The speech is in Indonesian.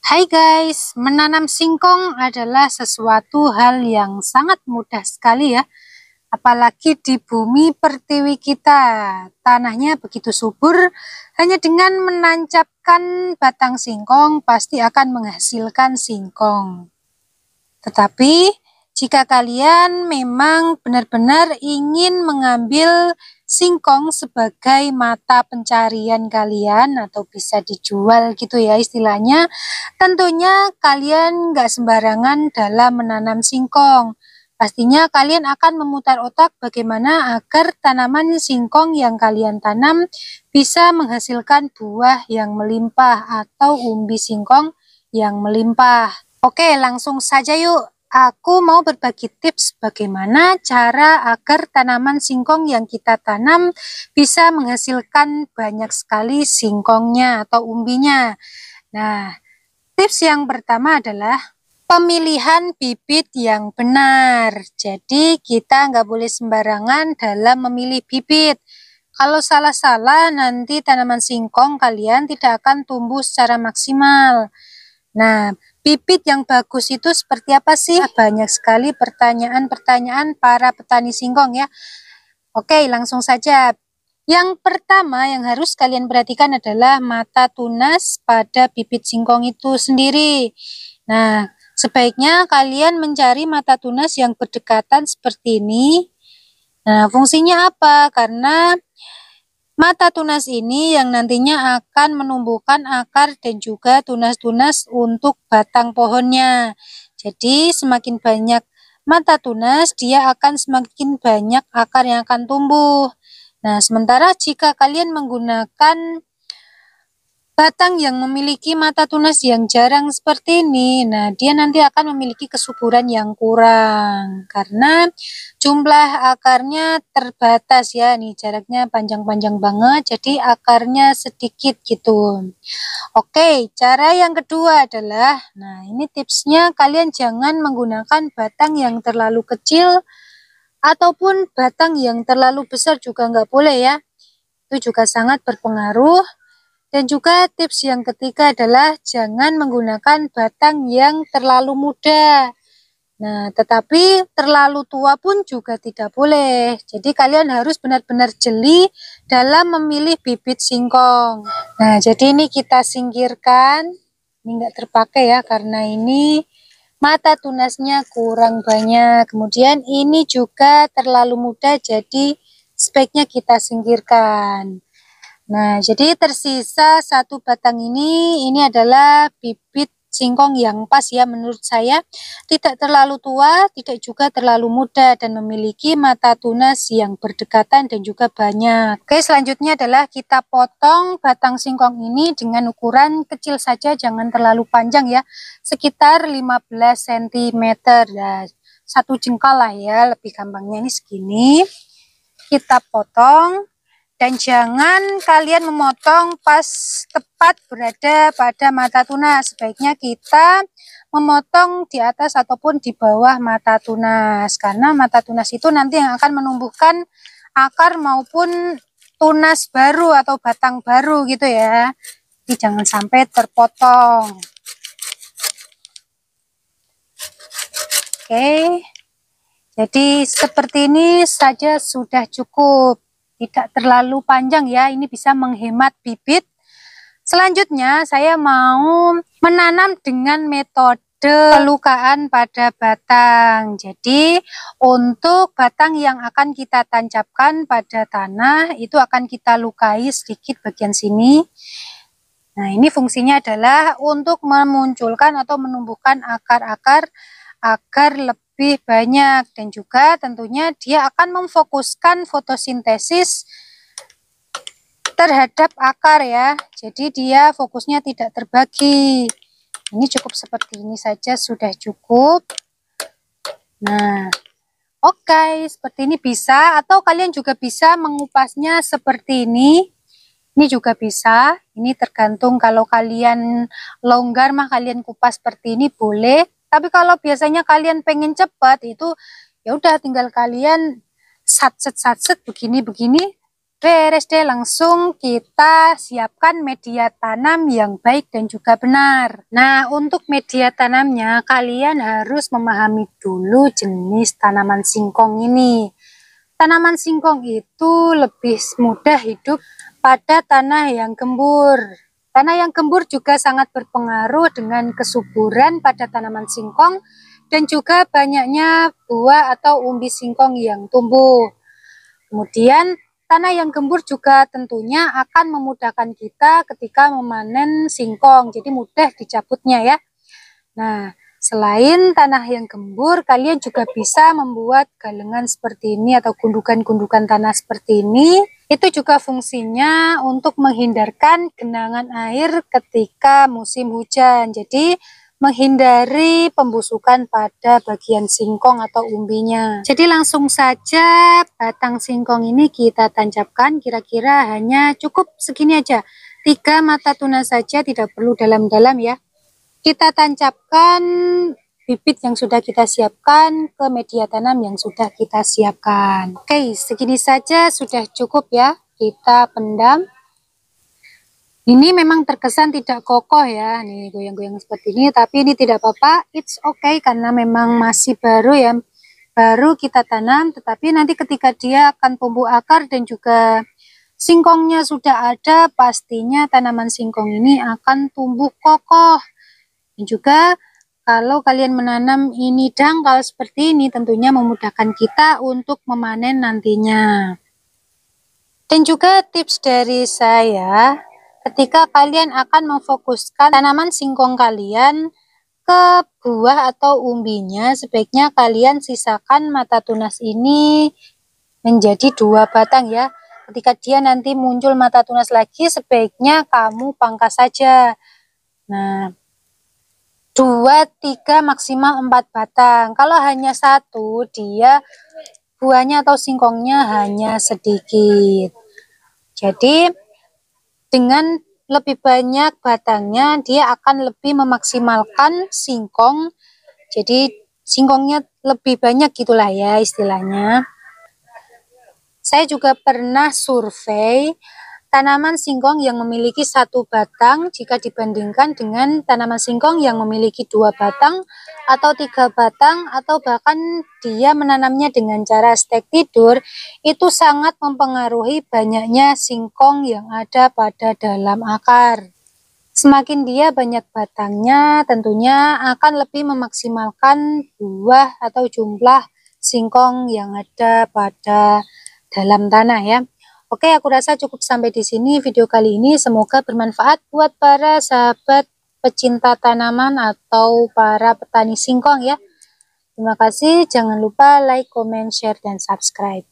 Hai guys, menanam singkong adalah sesuatu hal yang sangat mudah sekali ya. Apalagi di bumi pertiwi kita. Tanahnya begitu subur, hanya dengan menancapkan batang singkong pasti akan menghasilkan singkong. Tetapi jika kalian memang benar-benar ingin mengambil singkong sebagai mata pencarian kalian atau bisa dijual gitu ya istilahnya, tentunya kalian nggak sembarangan dalam menanam singkong. Pastinya kalian akan memutar otak bagaimana agar tanaman singkong yang kalian tanam bisa menghasilkan buah yang melimpah atau umbi singkong yang melimpah. Oke, langsung saja yuk. Aku mau berbagi tips bagaimana cara agar tanaman singkong yang kita tanam bisa menghasilkan banyak sekali singkongnya atau umbinya. Nah, tips yang pertama adalah pemilihan bibit yang benar. Jadi kita nggak boleh sembarangan dalam memilih bibit. Kalau salah-salah nanti tanaman singkong kalian tidak akan tumbuh secara maksimal. Nah, bibit yang bagus itu seperti apa sih? Banyak sekali pertanyaan-pertanyaan para petani singkong ya. Oke, langsung saja. Yang pertama yang harus kalian perhatikan adalah mata tunas pada bibit singkong itu sendiri. Nah, sebaiknya kalian mencari mata tunas yang berdekatan seperti ini. Nah, fungsinya apa? Karena mata tunas ini yang nantinya akan menumbuhkan akar dan juga tunas-tunas untuk batang pohonnya. Jadi semakin banyak mata tunas, dia akan semakin banyak akar yang akan tumbuh. Nah, sementara jika kalian menggunakan batang yang memiliki mata tunas yang jarang seperti ini, nah dia nanti akan memiliki kesuburan yang kurang karena jumlah akarnya terbatas ya, nih jaraknya panjang-panjang banget, jadi akarnya sedikit gitu. Oke, cara yang kedua adalah, nah ini tipsnya kalian jangan menggunakan batang yang terlalu kecil ataupun batang yang terlalu besar juga nggak boleh ya, itu juga sangat berpengaruh. Dan juga tips yang ketiga adalah jangan menggunakan batang yang terlalu muda. Nah, tetapi terlalu tua pun juga tidak boleh. Jadi kalian harus benar-benar jeli dalam memilih bibit singkong. Nah, jadi ini kita singkirkan. Ini enggak terpakai ya, karena ini mata tunasnya kurang banyak. Kemudian ini juga terlalu muda, jadi sebaiknya kita singkirkan. Nah, jadi tersisa satu batang ini adalah bibit singkong yang pas ya menurut saya. Tidak terlalu tua, tidak juga terlalu muda dan memiliki mata tunas yang berdekatan dan juga banyak. Oke, selanjutnya adalah kita potong batang singkong ini dengan ukuran kecil saja, jangan terlalu panjang ya. Sekitar 15 cm. Nah, satu jengkal lah ya, lebih gampangnya ini segini. Kita potong. Dan jangan kalian memotong pas tepat berada pada mata tunas. Sebaiknya kita memotong di atas ataupun di bawah mata tunas. Karena mata tunas itu nanti yang akan menumbuhkan akar maupun tunas baru atau batang baru gitu ya. Jadi jangan sampai terpotong. Oke. Jadi seperti ini saja sudah cukup. Tidak terlalu panjang ya, ini bisa menghemat bibit. Selanjutnya saya mau menanam dengan metode pelukaan pada batang. Jadi untuk batang yang akan kita tancapkan pada tanah itu akan kita lukai sedikit bagian sini. Nah, ini fungsinya adalah untuk memunculkan atau menumbuhkan akar-akar agar lebih banyak, dan juga tentunya dia akan memfokuskan fotosintesis terhadap akar ya. Jadi dia fokusnya tidak terbagi. Ini cukup seperti ini saja sudah cukup. Nah, oke, seperti ini bisa, atau kalian juga bisa mengupasnya seperti ini. Ini juga bisa, ini tergantung kalau kalian longgar mah kalian kupas seperti ini boleh. Tapi kalau biasanya kalian pengen cepat itu ya udah tinggal kalian satset begini Beres deh, langsung kita siapkan media tanam yang baik dan juga benar. Nah, untuk media tanamnya kalian harus memahami dulu jenis tanaman singkong ini. Tanaman singkong itu lebih mudah hidup pada tanah yang gembur. Tanah yang gembur juga sangat berpengaruh dengan kesuburan pada tanaman singkong dan juga banyaknya buah atau umbi singkong yang tumbuh. Kemudian tanah yang gembur juga tentunya akan memudahkan kita ketika memanen singkong, jadi mudah dicabutnya ya. Nah, selain tanah yang gembur, kalian juga bisa membuat galengan seperti ini atau gundukan-gundukan tanah seperti ini. Itu juga fungsinya untuk menghindarkan genangan air ketika musim hujan. Jadi menghindari pembusukan pada bagian singkong atau umbinya. Jadi langsung saja batang singkong ini kita tancapkan, kira-kira hanya cukup segini aja. 3 mata tunas saja, tidak perlu dalam-dalam ya. Kita tancapkan bibit yang sudah kita siapkan ke media tanam yang sudah kita siapkan. Oke, segini saja sudah cukup ya. Kita pendam. Ini memang terkesan tidak kokoh ya, nih goyang-goyang seperti ini, tapi ini tidak apa-apa, it's okay karena memang masih baru ya, baru kita tanam, tetapi nanti ketika dia akan tumbuh akar dan juga singkongnya sudah ada, pastinya tanaman singkong ini akan tumbuh kokoh. Dan juga kalau kalian menanam ini dangkal seperti ini, tentunya memudahkan kita untuk memanen nantinya. Dan juga tips dari saya, ketika kalian akan memfokuskan tanaman singkong kalian ke buah atau umbinya, sebaiknya kalian sisakan mata tunas ini menjadi 2 batang ya. Ketika dia nanti muncul mata tunas lagi, sebaiknya kamu pangkas saja. Nah, 2, 3, maksimal 4 batang. Kalau hanya 1, dia buahnya atau singkongnya hanya sedikit. Jadi dengan lebih banyak batangnya, dia akan lebih memaksimalkan singkong. Jadi singkongnya lebih banyak gitulah ya istilahnya. Saya juga pernah survei tanaman singkong yang memiliki 1 batang jika dibandingkan dengan tanaman singkong yang memiliki 2 batang atau 3 batang, atau bahkan dia menanamnya dengan cara stek tidur, itu sangat mempengaruhi banyaknya singkong yang ada pada dalam akar. Semakin dia banyak batangnya, tentunya akan lebih memaksimalkan buah atau jumlah singkong yang ada pada dalam tanah ya. Oke, aku rasa cukup sampai di sini video kali ini. Semoga bermanfaat buat para sahabat pecinta tanaman atau para petani singkong ya. Terima kasih. Jangan lupa like, comment, share, dan subscribe.